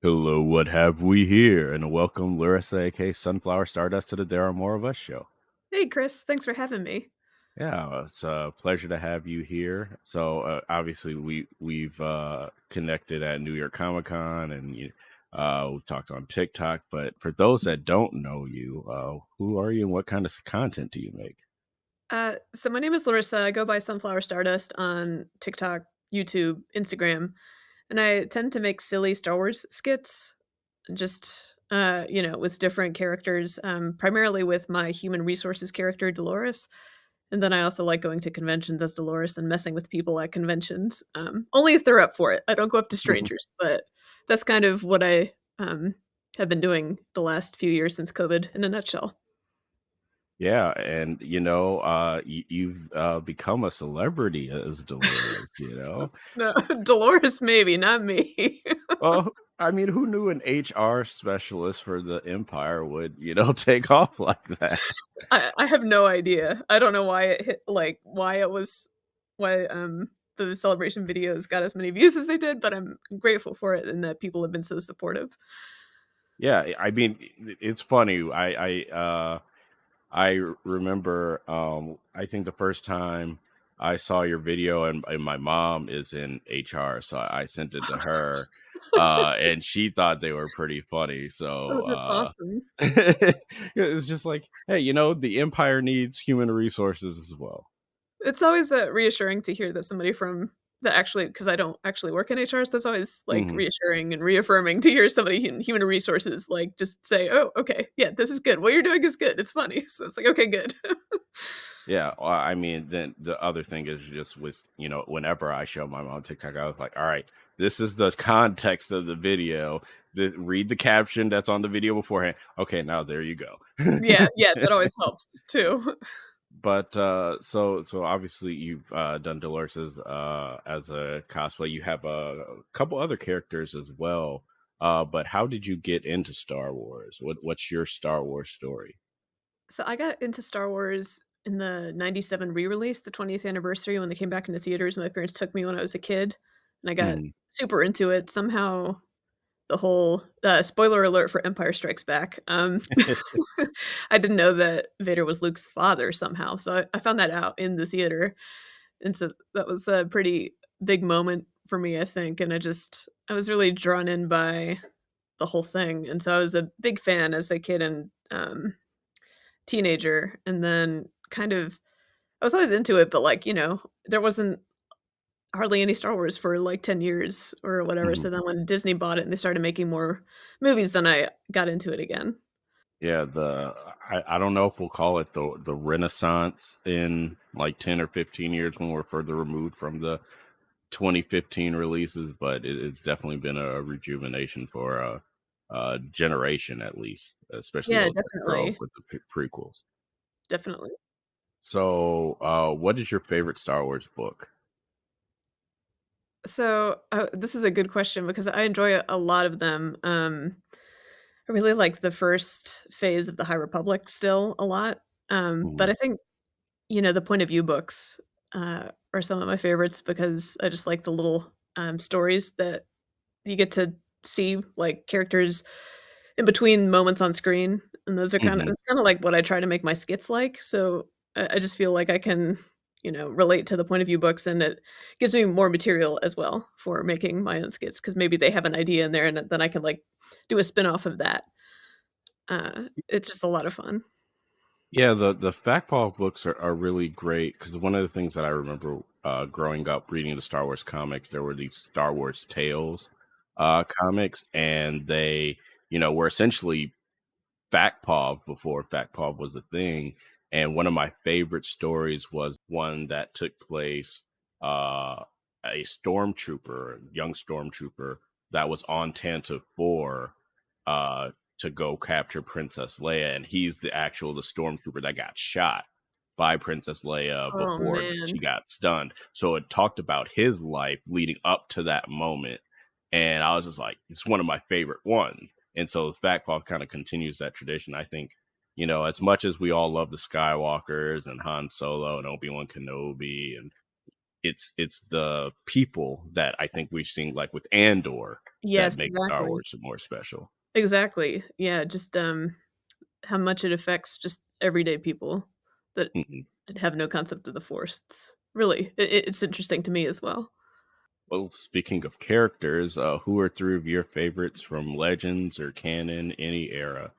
Hello, what have we here? And welcome Laryssa, aka Sunflower Stardust, to the There Are More of Us show. Hey, Chris. Thanks for having me. Yeah, it's a pleasure to have you here. So obviously we've connected at New York Comic Con and we've talked on TikTok. But for those that don't know you, who are you and what kind of content do you make? So my name is Laryssa. I go by Sunflower Stardust on TikTok, YouTube, Instagram, and I tend to make silly Star Wars skits, just with different characters, primarily with my human resources character Dolores. And then I also like going to conventions as Dolores and messing with people at conventions, only if they're up for it. I don't go up to strangers, but that's kind of what I have been doing the last few years since COVID, in a nutshell. Yeah, and you've become a celebrity as Dolores. No, Dolores, maybe, not me. Well, I mean, who knew an HR specialist for the Empire would, take off like that? I have no idea. I don't know why it hit why it was why, the celebration videos got as many views as they did, but I'm grateful for it and that people have been so supportive. Yeah, I mean, it's funny. I remember, I think the first time I saw your video, and my mom is in HR, so I sent it to her, and she thought they were pretty funny. Oh, So that's awesome. it's just like, hey, the Empire needs human resources as well. It's always, reassuring to hear that somebody from that actually, because I don't actually work in HR, so that's always, like, Mhm. reassuring and reaffirming to hear somebody in human resources, like, just say, "Oh, okay, yeah, this is good. What you're doing is good. It's funny." So it's like, "Okay, good." Yeah, well, I mean, then the other thing is just with, whenever I show my mom TikTok, I was like, all right, this is the context of the video. Read the caption that's on the video beforehand. Okay, now there you go. Yeah, yeah, that always helps too. But so obviously you've done Dolores as a cosplay. You have a couple other characters as well. But how did you get into Star Wars? What's your Star Wars story? So I got into Star Wars in the '97 re-release, the 20th anniversary when they came back into theaters. My parents took me when I was a kid, and I got Mhm. super into it. Somehow the whole spoiler alert for Empire Strikes Back, I didn't know that Vader was Luke's father somehow, so I found that out in the theater, and so that was a pretty big moment for me, I think, and I was really drawn in by the whole thing, and so I was a big fan as a kid and, teenager, and then kind of I was always into it, but, there wasn't hardly any Star Wars for, like, 10 years or whatever, so then when Disney bought it and they started making more movies, then I got into it again. Yeah, I don't know if we'll call it the Renaissance in like 10 or 15 years when we're further removed from the 2015 releases, but it's definitely been a rejuvenation for a generation at least, especially Yeah, those that grew up definitely, with the prequels. definitely. So, what is your favorite Star Wars book? So, this is a good question because I enjoy a lot of them, I really like the first phase of the High Republic still a lot, but Mhm. I think, the point of view books, are some of my favorites because I just like the little, stories that you get to see, like, characters in between moments on screen, and those are Mhm. it's kinda like what I try to make my skits like, so I just feel like I can, relate to the point of view books, and it gives me more material as well for making my own skits because maybe they have an idea in there, and then I can, like, do a spin-off of that. It's just a lot of fun. Yeah, the Fact Paul books are really great because one of the things that I remember growing up reading the Star Wars comics, there were these Star Wars Tales comics, and they, were essentially Fact Paw before Fact Paw was a thing. And one of my favorite stories was one that took place uh, a stormtrooper, young stormtrooper that was on Tantive 4 uh, to go capture Princess Leia, and he's the stormtrooper that got shot by Princess Leia Oh, before man. she got stunned. So it talked about his life leading up to that moment, and I was just like, it's one of my favorite ones. And so Backpaw kind of continues that tradition. I think, as much as we all love the Skywalkers and Han Solo and Obi-Wan Kenobi and it's the people that I think we've seen, like, with Andor, that Yes, make Star exactly. Wars more special. Exactly. Yeah, just, how much it affects just everyday people that Mhm. have no concept of the Force. It's really it's interesting to me as well. Well, speaking of characters, who are 3 of your favorites from Legends or canon, any era?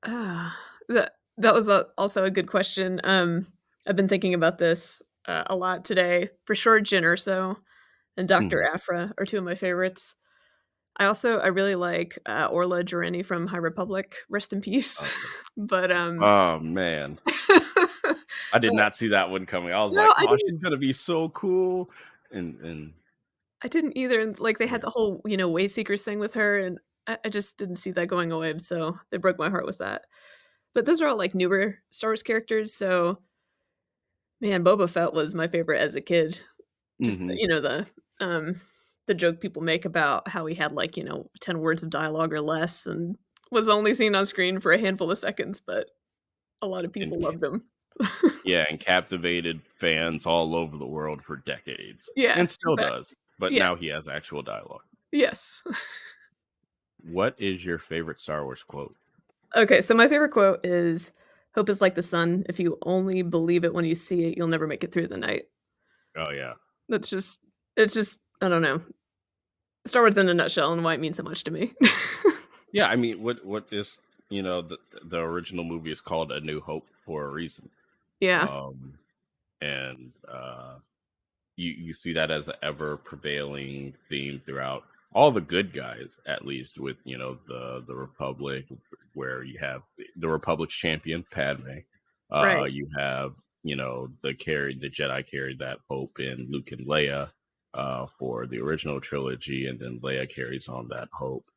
Ah, that was also a good question. I've been thinking about this, a lot today. For sure, Jyn Erso and Doctor Mhm. Aphra are 2 of my favorites. I really like, Orla Jareni from High Republic, rest in peace. Okay. But, Oh, man. I did but not see that one coming. I was no, like, "Oh, she's gonna be so cool." And I didn't either, and, like, they had yeah. the whole, Wayseekers thing with her, and I just didn't see that going away, so they broke my heart with that. But those are all, like, newer Star Wars characters, so, man, Boba Fett was my favorite as a kid. Just, Mhm. um, the joke people make about how he had, like, 10 words of dialogue or less and was only seen on screen for a handful of seconds, but a lot of And people loved him. yeah, and captivated fans all over the world for decades, Yeah, and still exactly. does, but now he Yes. has actual dialogue. Yes. What is your favorite Star Wars quote? Okay, so my favorite quote is, "Hope is like the sun. If you only believe it when you see it, you'll never make it through the night." Oh, yeah. That's just it's just I don't know. Star Wars in a nutshell and why it means so much to me. Yeah, I mean, what is the original movie is called A New Hope for a reason, Yeah, um, and, you see that as the ever prevailing theme throughout all the good guys, at least with the Republic, where you have the Republic's champion Padme. right, You have the Jedi carried that hope in Luke and Leia for the original trilogy, and then Leia carries on that hope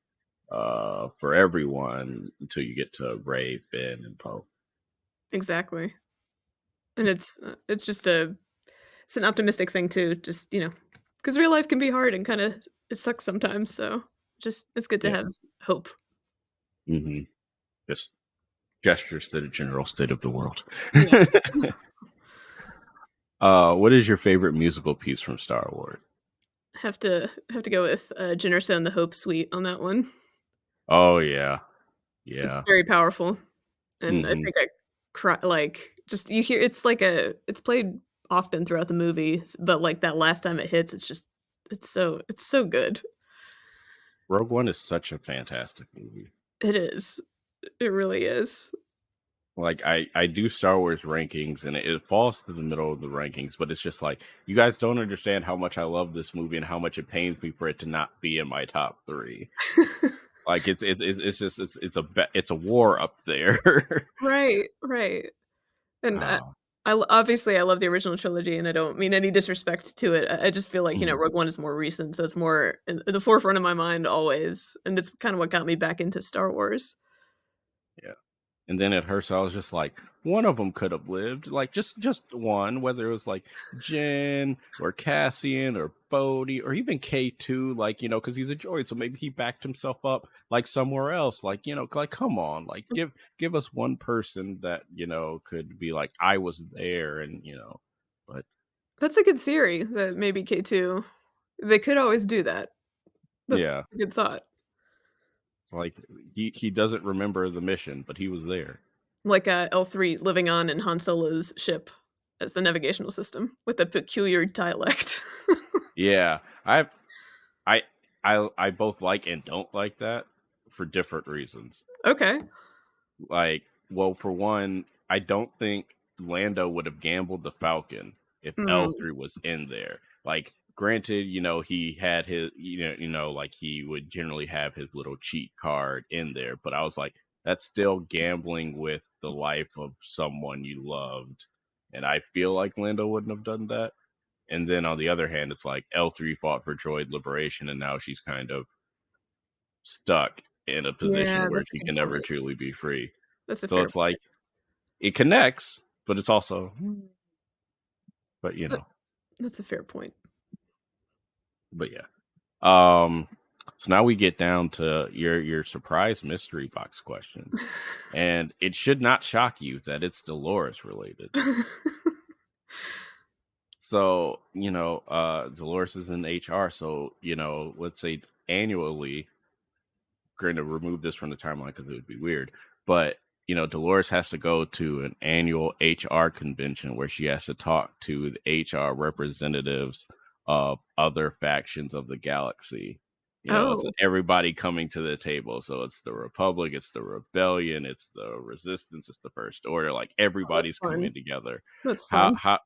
for everyone until you get to Rey, Finn, and Poe. exactly. And it's just it's an optimistic thing too, just, because real life can be hard and kinda it sucks sometimes, so just it's good to Yeah. have hope. Hmm. Just gestures to the general state of the world. Yes. What is your favorite musical piece from Star Wars? Have to go with, Jyn Erso and the Hope Suite on that one. Oh yeah, It's yeah. very powerful, and I Hmm. think I just you hear it's played often throughout the movies, but, like, that last time it hits, it's so good. Rogue One is such a fantastic movie. It is. It really is. Like I do Star Wars rankings, and it falls to the middle of the rankings, but it's just like you guys don't understand how much I love this movie and how much it pains me for it to not be in my top three. Like it's just it's a war up there. Right, right. And, Ah, obviously, I love the original trilogy, and I don't mean any disrespect to it. I just feel like, mhm. Rogue One is more recent, so it's more in the forefront of my mind always, and it's kinda what got me back into Star Wars. Yeah. And then at Hearst, I was just like, one of them could have lived, like just one, whether it was like Jen or Cassian or Bodhi or even K2, like because he's a droid, so maybe he backed himself up like somewhere else, like like come on, like give us one person that could be like I was there, and but That's a good theory that maybe K2 they could always do that. That's yeah, a good thought. it's like he doesn't remember the mission, but he was there. Like, L3 living on in Han Solo's ship as the navigational system with a peculiar dialect. Yeah, I I both like and don't like that for different reasons. Okay. Like, well, for one, I don't think Lando would have gambled the Falcon if Mm, L3 was in there. Like, granted, he had his, like he would generally have his little cheat card in there, but I was like, that's still gambling with the life of someone you loved. And I feel like Lando wouldn't have done that. And then on the other hand, it's like L3 fought for droid liberation, and now she's kind of stuck in a yeah, position where that's a she good can never point. truly be free. That's a So fair it's like point. it connects, but it's also, but That that's a fair point. but yeah. Um, so now we get down to your surprise mystery box question, and it should not shock you that it's Dolores related. So, Dolores is in HR, so, let's say annually, going to remove this from the timeline because it would be weird. But Dolores has to go to an annual HR convention where she has to talk to the HR representatives of other factions of the galaxy. It's Oh, everybody coming to the table. So it's the Republic, it's the Rebellion, it's the Resistance, it's the First Order. Like oh, that's everybody's fun. coming together. That's How fun. how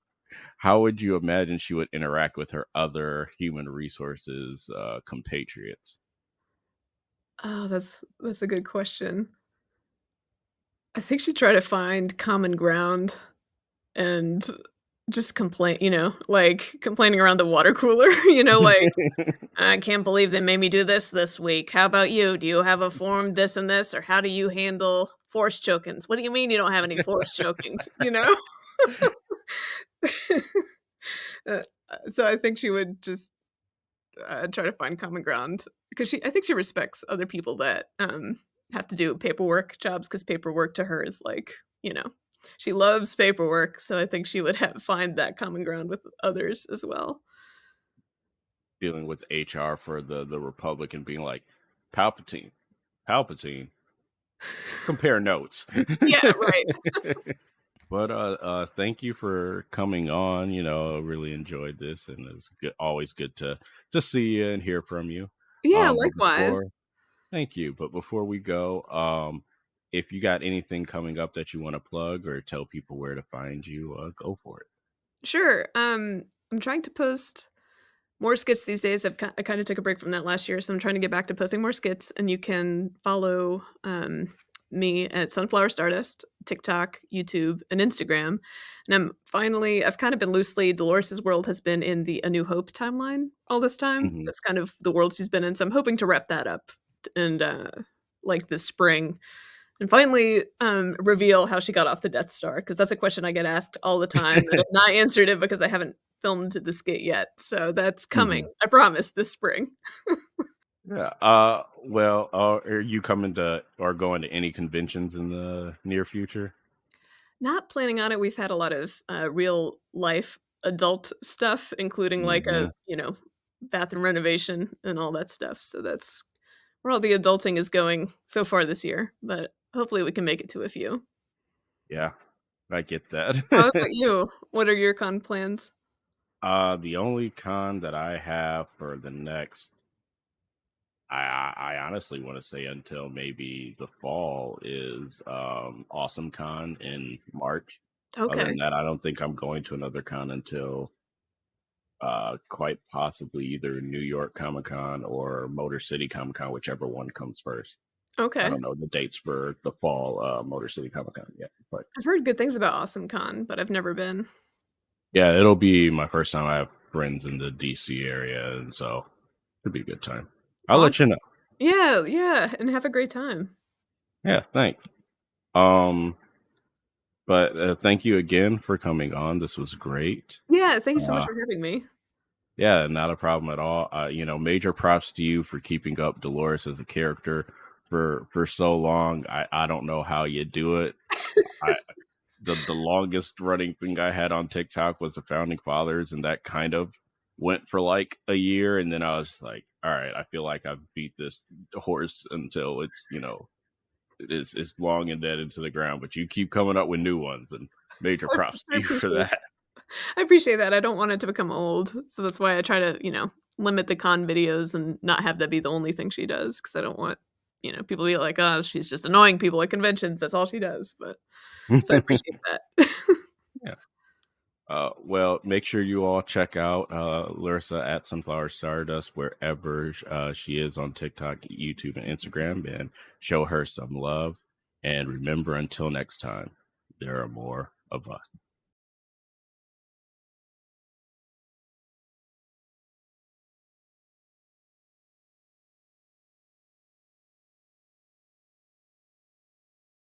how would you imagine she would interact with her other human resources compatriots? Oh, that's a good question. I think she'd try to find common ground and just complain, like complaining around the water cooler, like, "I can't believe they made me do this week. How about you? Do you have a form this and this, or how do you handle force chokings? What do you mean you don't have any force chokings?" You know? Uh, so I think she would just, try to find common ground because I think she respects other people that, have to do paperwork jobs because paperwork to her is like, you know, she loves paperwork, so I think she would find that common ground with others as well. Dealing with HR for the Republic and being like, "Palpatine, Palpatine, compare notes." Yeah, right. But, thank you for coming on, really enjoyed this, and it's good always good to see you and hear from you. Yeah, But likewise. before Thank you, but before we go, if you got anything coming up that you wanna plug or tell people where to find you, go for it. Sure, I'm trying to post more skits these days. I kinda took a break from that last year, so I'm trying to get back to posting more skits, and you can follow, me at SunflowerStardust, TikTok, YouTube, and Instagram, and I've kinda been loosely Dolores' world has been in the A New Hope timeline all this time. Mhm. That's kind of the world she's been in, so I'm hoping to wrap that up and, like, this spring, and finally, reveal how she got off the Death Star because that's a question I get asked all the time, and I've not answered it because I haven't filmed the skit yet, so that's coming, Mhm. I promise, this spring. Yeah. Well, are you coming to or going to any conventions in the near future? Not planning on it, we've had a lot of, real life adult stuff, including, like, Mhm. bathroom renovation and all that stuff, so that's where all the adulting is going so far this year, but hopefully we can make it to a few. Yeah, I get How about that. you? What are your con plans? The only con that I have for the next, I honestly want to say until maybe the fall is Awesome Con in March. Other than Okay, that, I don't think I'm going to another con until quite possibly either New York Comic Con or Motor City Comic Con, whichever one comes first. I okay. don't know the dates for the fall Motor City Comic Con yet, but I've heard good things about Awesome Con, but I've never been. yeah, it'll be my first time. I have friends in the DC area, and so it'll be a good time. I'll let you Awesome. know. Yeah, yeah, and have a great time. Yeah, thanks. Um, but thank you again for coming on. This was great. Yeah, thank you so much Uh, for having me. yeah, not a problem at all. Major props to you for keeping up Dolores as a character for so long. I don't know how you do it. I the longest running thing I had on TikTok was the founding fathers, and that kind of went for like a year, and then I was like, all right, I feel like I've beat this horse until it's long and dead into the ground. But you keep coming up with new ones, and major props I to you for appreciate that. I appreciate that, I don't want it to become old, so that's why I try to, limit the con videos and not have that be the only thing she does because I don't want, people to be like, "Oh, she's just annoying people at conventions, that's all she does," but so I appreciate that. Yeah. Well, make sure you all check out Laryssa at Sunflower Stardust wherever she is on TikTok, YouTube, and Instagram, and show her some love. And remember, until next time, there are more of us.